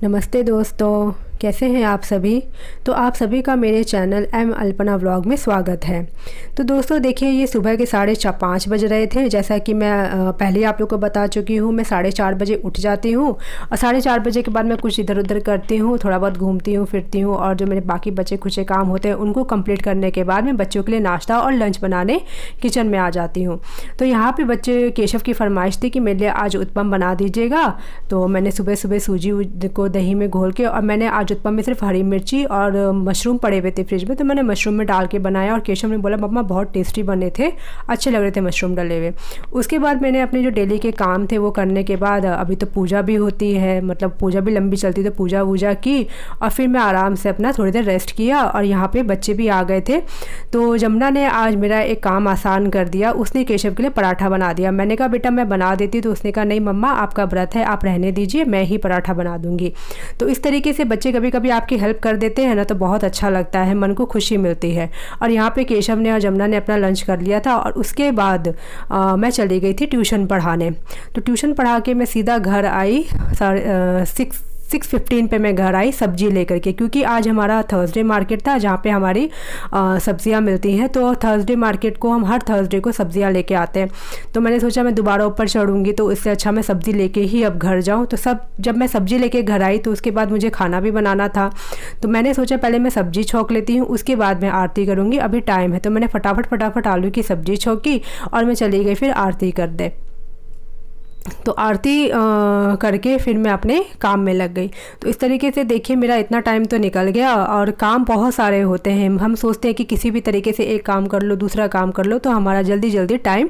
नमस्ते दोस्तों, कैसे हैं आप सभी। तो आप सभी का मेरे चैनल एम अल्पना व्लॉग में स्वागत है। तो दोस्तों देखिए, ये सुबह के 5:30 बज रहे थे। जैसा कि मैं पहले आप लोग को बता चुकी हूँ, मैं 4:30 बजे उठ जाती हूँ और 4:30 बजे के बाद मैं कुछ इधर उधर करती हूँ, थोड़ा बहुत घूमती हूँ फिरती हूँ और जो मेरे बाकी बचे कुछ काम होते हैं उनको कंप्लीट करने के बाद मैं बच्चों के लिए नाश्ता और लंच बनाने किचन में आ जाती हूँ। तो यहाँ पर बच्चे केशव की फरमाइश थी कि मेरे लिए आज उत्पम बना दीजिएगा। तो मैंने सुबह सुबह सूजी को दही में घोल के, और मैंने आज उत्पम में सिर्फ हरी मिर्ची और मशरूम पड़े हुए थे फ्रिज में, तो मैंने मशरूम में डाल के बनाया। और केशव ने बोला मम्मा बहुत टेस्टी बने थे, अच्छे लग रहे थे मशरूम डले हुए। उसके बाद मैंने अपने जो डेली के काम थे वो करने के बाद, अभी तो पूजा भी होती है, मतलब पूजा भी लंबी चलती, तो पूजा वूजा की और फिर मैं आराम से अपना थोड़ी देर रेस्ट किया। और यहाँ पे बच्चे भी आ गए थे, तो जमुना ने आज मेरा एक काम आसान कर दिया। उसने केशव के लिए पराठा बना दिया। मैंने कहा बेटा मैं बना देती, तो उसने कहा नहीं मम्मा आपका व्रत है, आप रहने दीजिए, मैं ही पराठा बना दूंगी। तो इस तरीके से बच्चे कभी कभी आपकी हेल्प कर देते हैं ना, तो बहुत अच्छा लगता है, मन को खुशी मिलती है। और यहाँ पे केशव ने और जमुना ने अपना लंच कर लिया था और उसके बाद मैं चली गई थी ट्यूशन पढ़ाने। तो ट्यूशन पढ़ा के मैं सीधा घर आई, 6:15 पे मैं घर आई सब्जी लेकर के, क्योंकि आज हमारा थर्सडे मार्केट था जहाँ पे हमारी सब्जियाँ मिलती हैं। तो थर्सडे मार्केट को हम हर थर्सडे को सब्जियाँ लेके आते हैं। तो मैंने सोचा मैं दोबारा ऊपर चढ़ूँगी, तो इससे अच्छा मैं सब्ज़ी लेके ही अब घर जाऊँ। तो जब मैं सब्ज़ी लेके घर आई तो उसके बाद मुझे खाना भी बनाना था। तो मैंने सोचा पहले मैं सब्ज़ी छौंक लेती हूँ, उसके बाद मैं आरती करूँगी, अभी टाइम है। तो मैंने फटाफट आलू की सब्ज़ी छौंकी और मैं चली गई फिर आरती कर दे। तो आरती करके फिर मैं अपने काम में लग गई। तो इस तरीके से देखिए मेरा इतना टाइम तो निकल गया, और काम बहुत सारे होते हैं। हम सोचते हैं कि किसी भी तरीके से एक काम कर लो, दूसरा काम कर लो, तो हमारा जल्दी टाइम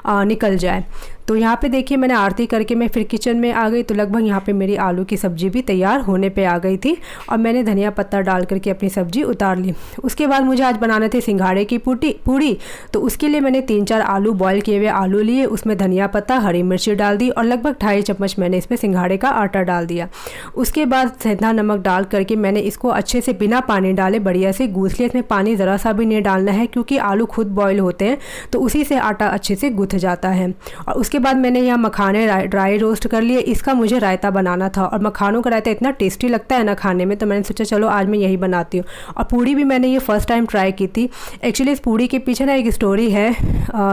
निकल जाए। तो यहाँ पे देखिए मैंने आरती करके मैं फिर किचन में आ गई। तो लगभग यहाँ पे मेरी आलू की सब्ज़ी भी तैयार होने पे आ गई थी और मैंने धनिया पत्ता डाल करके अपनी सब्ज़ी उतार ली। उसके बाद मुझे आज बनाने थे सिंघाड़े की पूड़ी। तो उसके लिए मैंने 3-4 आलू बॉयल किए हुए आलू लिए, उसमें धनिया पत्ता हरी मिर्ची डाल दी और लगभग 2.5 चम्मच मैंने इसमें सिंघाड़े का आटा डाल दिया। उसके बाद सेंधा नमक डाल करके मैंने इसको अच्छे से बिना पानी डाले बढ़िया से गूँथ लिया। इसमें पानी ज़रा सा भी नहीं डालना है, क्योंकि आलू खुद बॉयल होते हैं तो उसी से आटा अच्छे से गूँथ जाता है। और उसके बाद मैंने यहाँ मखाने ड्राई रोस्ट कर लिए। इसका मुझे रायता बनाना था और मखानों का रायता इतना टेस्टी लगता है ना खाने में, तो मैंने सोचा चलो आज मैं यही बनाती हूँ। और पूड़ी भी मैंने ये फर्स्ट टाइम ट्राई की थी। एक्चुअली इस पूड़ी के पीछे ना एक स्टोरी है।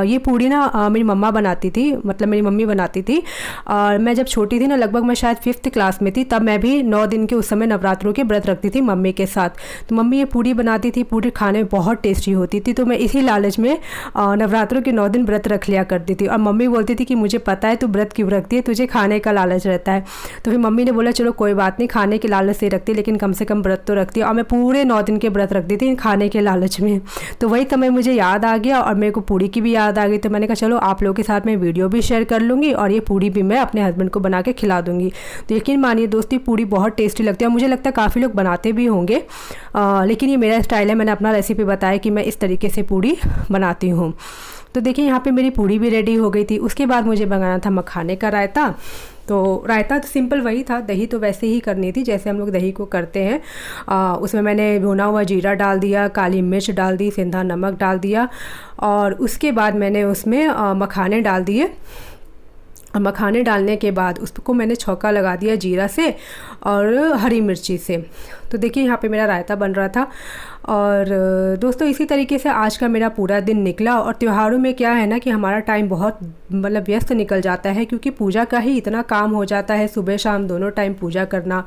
ये पूड़ी ना मेरी मम्मा बनाती थी, मतलब मेरी मम्मी बनाती थी। और मैं जब छोटी थी ना, लगभग मैं शायद 5th क्लास में थी, तब मैं भी 9 दिन के उस समय नवरात्रों के व्रत रखती थी मम्मी के साथ। तो मम्मी ये पूड़ी बनाती थी, पूड़ी खाने में बहुत टेस्टी होती थी। तो मैं इसी लालच में नवरात्रों के 9 दिन व्रत रख लिया करती थी। और मम्मी बोलती थी कि मुझे पता है तू व्रत क्यों रखती है, तुझे खाने का लालच रहता है। तो फिर मम्मी ने बोला चलो कोई बात नहीं, खाने के लालच से रखती लेकिन कम से कम व्रत तो रखती है। और मैं पूरे 9 दिन के व्रत रखती थी खाने के लालच में। तो वही समय मुझे याद आ गया और मेरे को पूड़ी की भी याद आ गई। तो मैंने कहा चलो आप लोगों के साथ मैं वीडियो भी शेयर कर लूँगी और ये पूड़ी भी मैं अपने हस्बैंड को बना के खिला दूँगी। तो यकीन मानिए दोस्ती पूड़ी बहुत टेस्टी लगती है और मुझे लगता है काफ़ी लोग बनाते भी होंगे, लेकिन ये मेरा स्टाइल है। मैंने अपना रेसिपी बताया कि मैं इस तरीके से पूड़ी बनाती हूँ। तो देखिए यहाँ पे मेरी पूड़ी भी रेडी हो गई थी। उसके बाद मुझे बनाना था मखाने का रायता। तो रायता तो सिंपल वही था, दही तो वैसे ही करनी थी जैसे हम लोग दही को करते हैं। उसमें मैंने भुना हुआ जीरा डाल दिया, काली मिर्च डाल दी, सेंधा नमक डाल दिया और उसके बाद मैंने उसमें मखाने डाल दिए। और मखाने डालने के बाद उसको मैंने छौंका लगा दिया जीरा से और हरी मिर्ची से। तो देखिए यहाँ पे मेरा रायता बन रहा था। और दोस्तों इसी तरीके से आज का मेरा पूरा दिन निकला। और त्योहारों में क्या है ना कि हमारा टाइम बहुत मतलब व्यस्त निकल जाता है, क्योंकि पूजा का ही इतना काम हो जाता है, सुबह शाम दोनों टाइम पूजा करना।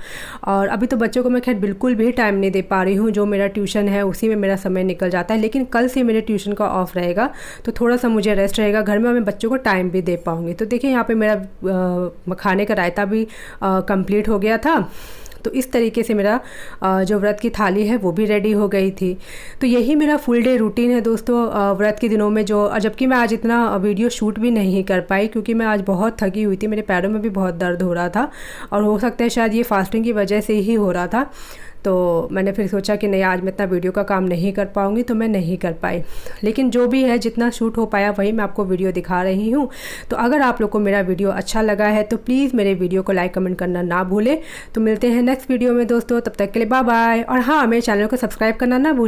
और अभी तो बच्चों को मैं खैर बिल्कुल भी टाइम नहीं दे पा रही हूँ, जो मेरा ट्यूशन है उसी में मेरा समय निकल जाता है। लेकिन कल से मेरे ट्यूशन का ऑफ रहेगा तो थोड़ा सा मुझे रेस्ट रहेगा घर में और मैं बच्चों को टाइम भी दे पाऊँगी। तो देखिए यहाँ पर मेरा मखाने का रायता भी कंप्लीट हो गया था। तो इस तरीके से मेरा जो व्रत की थाली है वो भी रेडी हो गई थी। तो यही मेरा फुल डे रूटीन है दोस्तों व्रत के दिनों में। जबकि मैं आज इतना वीडियो शूट भी नहीं कर पाई, क्योंकि मैं आज बहुत थकी हुई थी, मेरे पैरों में भी बहुत दर्द हो रहा था और हो सकता है शायद ये फास्टिंग की वजह से ही हो रहा था। तो मैंने फिर सोचा कि नहीं आज मैं इतना वीडियो का काम नहीं कर पाऊँगी, तो मैं नहीं कर पाई। लेकिन जो भी है जितना शूट हो पाया वही मैं आपको वीडियो दिखा रही हूँ। तो अगर आप लोग को मेरा वीडियो अच्छा लगा है तो प्लीज़ मेरे वीडियो को लाइक कमेंट करना ना भूलें। तो मिलते हैं नेक्स्ट वीडियो में दोस्तों, तब तक के लिए बाय बाय। और हाँ, मेरे चैनल को सब्सक्राइब करना ना भूलिए।